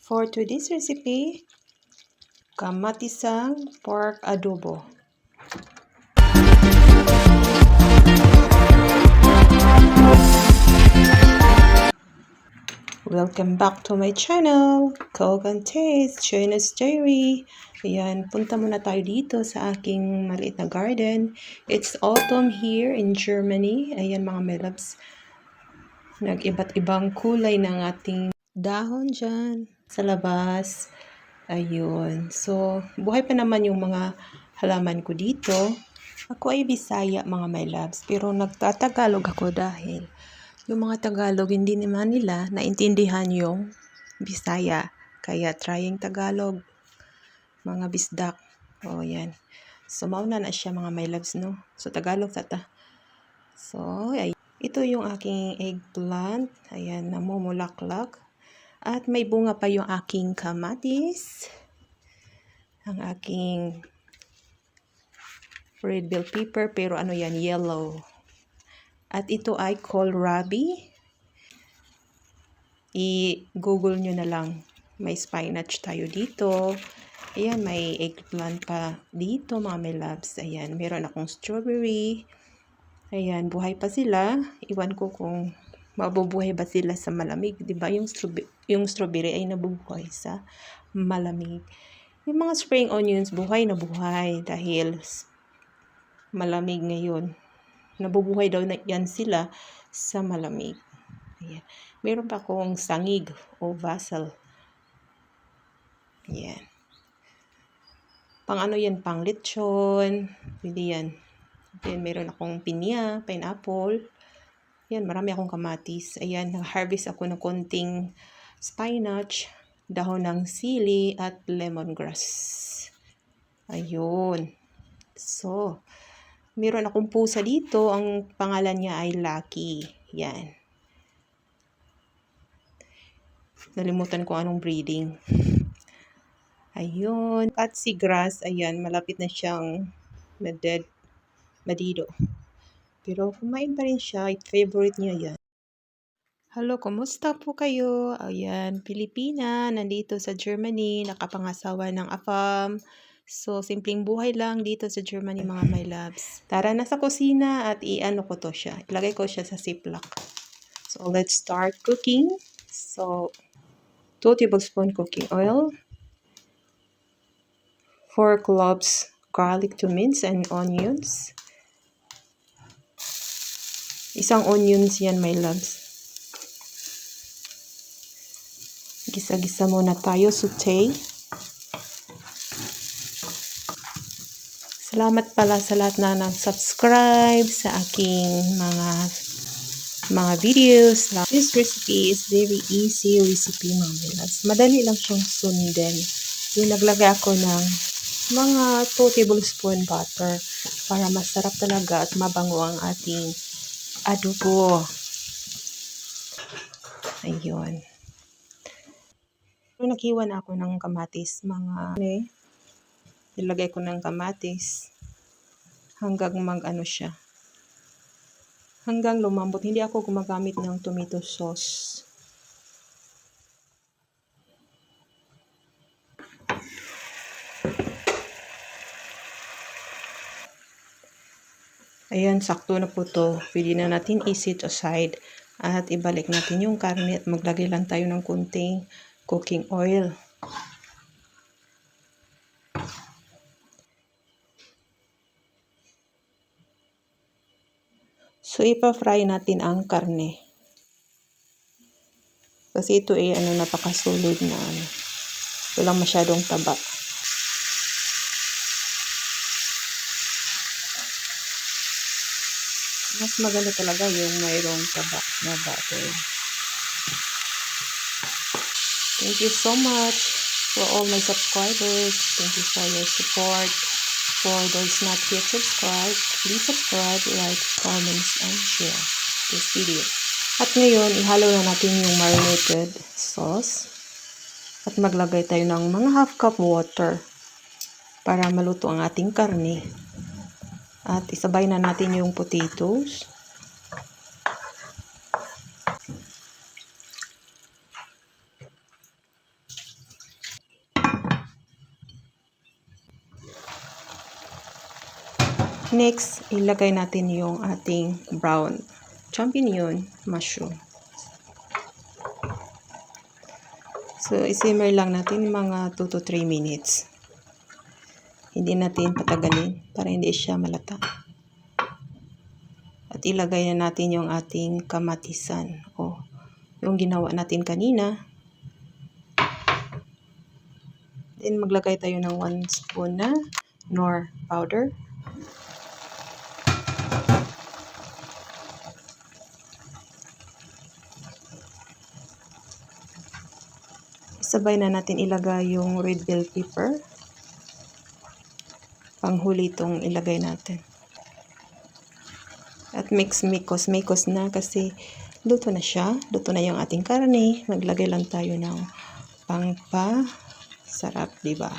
For today's recipe, kamatisang pork adobo. Welcome back to my channel, Cook and Taste, China's Diary. Ayan, punta muna tayo dito sa aking maliit na garden. It's autumn here in Germany. Ayan mga melabs, nag-iba't ibang kulay ng ating dahon dyan sa labas. Ayun. So, buhay pa naman yung mga halaman ko dito. Ako ay Bisaya mga my loves, pero nagtatagalog ako dahil yung mga Tagalog hindi naman nila naintindihan yung Bisaya. Kaya trying Tagalog, mga bisdak. O yan. So, mauna na siya mga my loves, no? So, Tagalog tata. So, ay, ito yung aking eggplant. Ayan, namumulaklak. At may bunga pa yung aking kamatis. Ang aking red bell pepper, pero ano yan, yellow. At ito ay kohlrabi. I-google nyo na lang. May spinach tayo dito. Ayan, may eggplant pa dito mga my loves. Ayan, meron akong strawberry. Ayan, buhay pa sila. Iwan ko kung mabubuhay ba sila sa malamig. Diba? Yung strawberry ay nabubuhay sa malamig. Yung mga spring onions, buhay na buhay dahil malamig ngayon. Nabubuhay daw na yan sila sa malamig. Ayan. Meron pa akong sangig o basil. Ayan. Pang ano yan? Pang lechon. Pwede yan. Ayan, meron akong pinya, pineapple. Ayan, marami akong kamatis. Ayan, nag-harvest ako ng konting spinach, dahon ng sili, at lemongrass. Ayun. So, meron akong pusa dito. Ang pangalan niya ay Lucky. Yan. Nalimutan ko anong breeding. Ayun. At si grass, ayan, malapit na siyang madido. Pero kumain pa rin siya. Favorite niya yan. Hello, kumusta po kayo? Ayan, Pilipina, nandito sa Germany, nakapangasawa ng AFAM. So, simpleng buhay lang dito sa Germany mga my loves. Tara na sa kusina at i-ano ko to siya. Ilagay ko siya sa ziplock. So, let's start cooking. So, 2 tablespoon cooking oil. 4 cloves garlic to mince and onions. Isang onions yan my loves. Gisa-gisa muna tayo, saute. Salamat pala sa lahat na nag-subscribe sa aking mga videos. This recipe is very easy recipe mga loves. Madali lang siyang sundin. Yung naglagay ako ng mga 2 tablespoon butter para masarap talaga at mabango ang ating adobo. Ayun. Naghiwa na ako ng kamatis, nilagay ko ng kamatis hanggang mag-ano siya. Hanggang lumambot. Hindi ako gumagamit ng tomato sauce. Ayan, sakto na po to. Pwede na natin i-set aside at ibalik natin yung karne at maglagay lang tayo ng kunting cooking oil. So, ipa-fry natin ang karne. Kasi ito ay napakasulid na walang masyadong taba. Mas maganda talaga yung mayroong taba na butter. Thank you so much for all my subscribers. Thank you for your support. For those not yet subscribed, please subscribe, like, comments, and share this video. At ngayon, ihalo na natin yung marinated sauce. At maglagay tayo ng mga half cup water para maluto ang ating karne. At isabay na natin yung potatoes. Next, ilagay natin yung ating brown champignon mushroom. So, isimmer lang natin mga 2 to 3 minutes. Hindi natin patagalin para hindi siya malata. At ilagay na natin yung ating kamatisan o yung ginawa natin kanina. Then, maglagay tayo ng 1 spoon na Knorr powder. Sabay na natin ilagay yung red bell pepper. Panghuli itong ilagay natin. At mikos na kasi luto na siya. Luto na yung ating karne. Maglagay lang tayo ng pangpa-sarap, diba?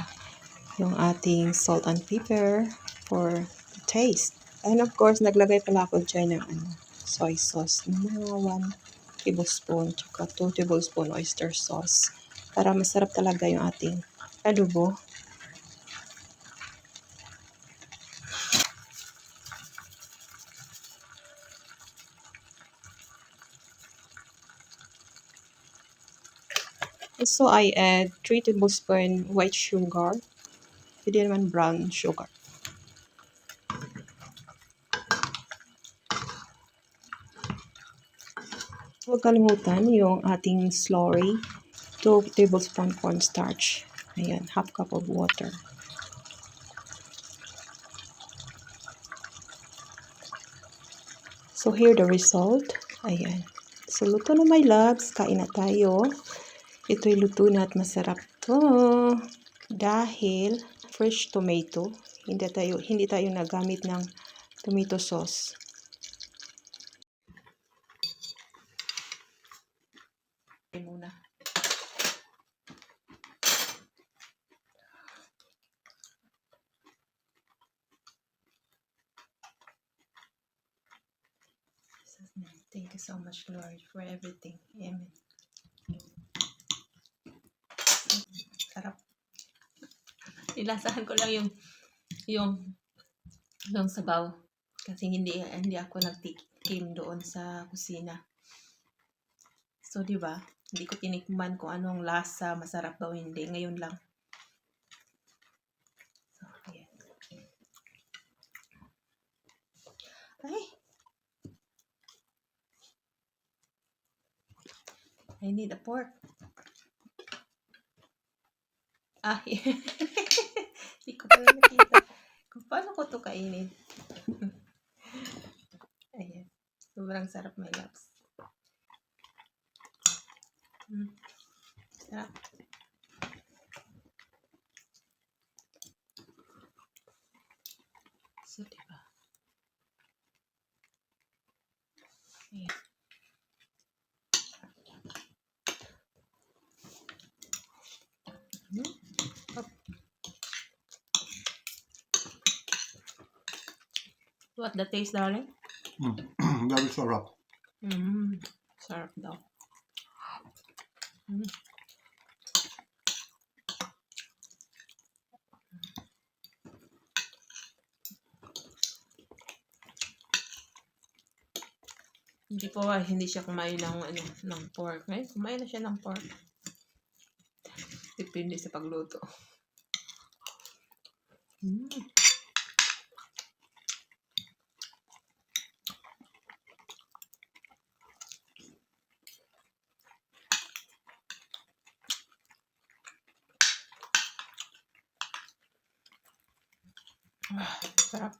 Yung ating salt and pepper for taste. And of course, naglagay pala ako dyan ng soy sauce. Mga 1 tablespoon, tsaka 2 tablespoon oyster sauce. Para masarap talaga yung ating adobo. So, I add 3 tablespoon white sugar. Pwede naman brown sugar. Huwag kalimutan yung ating slurry. 2 tablespoon cornstarch. Ayan, half cup of water. So, here the result. Ayan. So, luto na my loves. Kain na tayo. Ito'y luto na at masarap to. Dahil fresh tomato. Hindi tayo nagamit ng tomato sauce. Muna. Thank you so much, Lord, for everything. Amen. Sarap. Ilasahan ko lang yung sabaw kasi hindi ako nagtikim doon sa kusina. So, di ba? Hindi ko tinikman kung anong lasa, masarap daw hindi. Ngayon lang. So, ayan. Ay! I need a pork. Ah, hindi ko pa nakita. Kung paano ko ito kainin. Ayan. Sobrang sarap, my loves. Sarap. So, diba? Ayan. What the taste, darling? Very sarap. Sarap daw. Hindi siya kumain ng pork. Ngayon, kumain na siya ng pork. Depende sa pagluto. Sarap.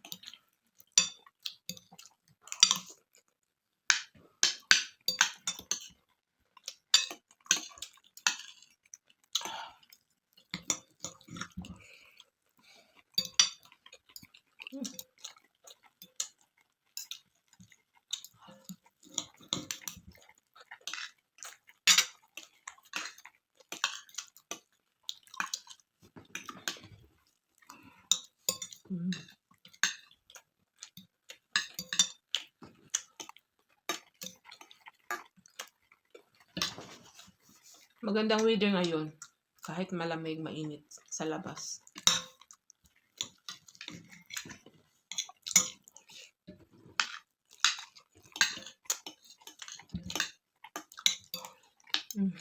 Magandang weather ngayon. Kahit malamig, mainit sa labas. Mm.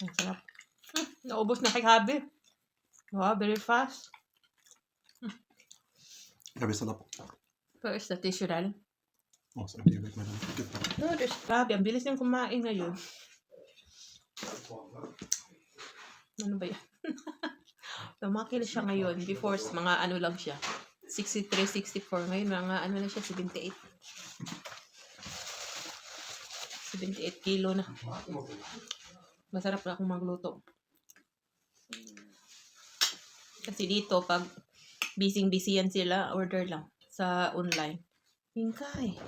Ang sarap. Naubos na kay Habi. Wow, very fast. Very sarap. Where is the tissue, darling? Oh, so do you like my chicken? No, there's grabe. Ang bilis niyang kumain ngayon. Ano ba yan? Lumakil siya ngayon. Before, mga ano lang siya. 63, 64. Ngayon, mga ano na siya, 78. 78 kilo na. Masarap na akong magluto. Kasi dito, pag busy yan sila, order lang sa online. Hingkay.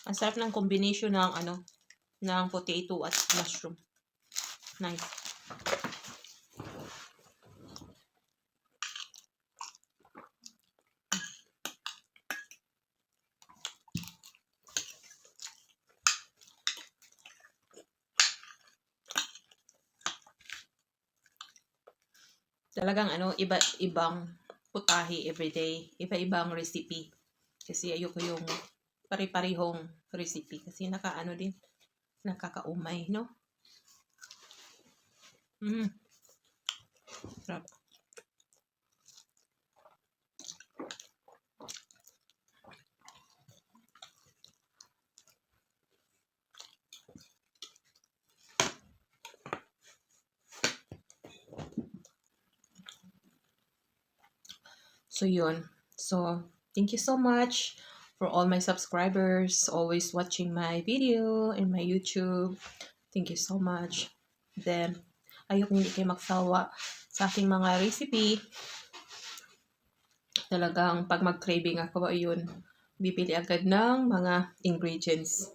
Ang sarap ng combination ng ano, ng potato at mushroom. Nice. Talagang ano, iba-ibang putahe everyday. Iba-ibang recipe. Kasi ayoko yung pare-parehong recipe. Kasi nakaano din, nakakaumay, no? Sarap. So yun. So, thank you so much for all my subscribers always watching my video in my YouTube. Thank you so much. Then, ayoko hindi kayo magsawa sa aking mga recipe. Talagang pag mag-craving ako, ayun, bibili agad ng mga ingredients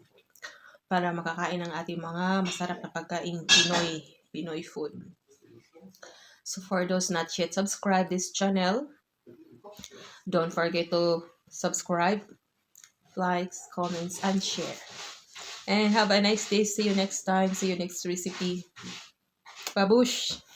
para makakain ng ating mga masarap na pagkain Pinoy food. So for those not yet subscribed this channel, don't forget to subscribe, likes, comments, and share. And have a nice day. See you next time. See you next recipe. Babush!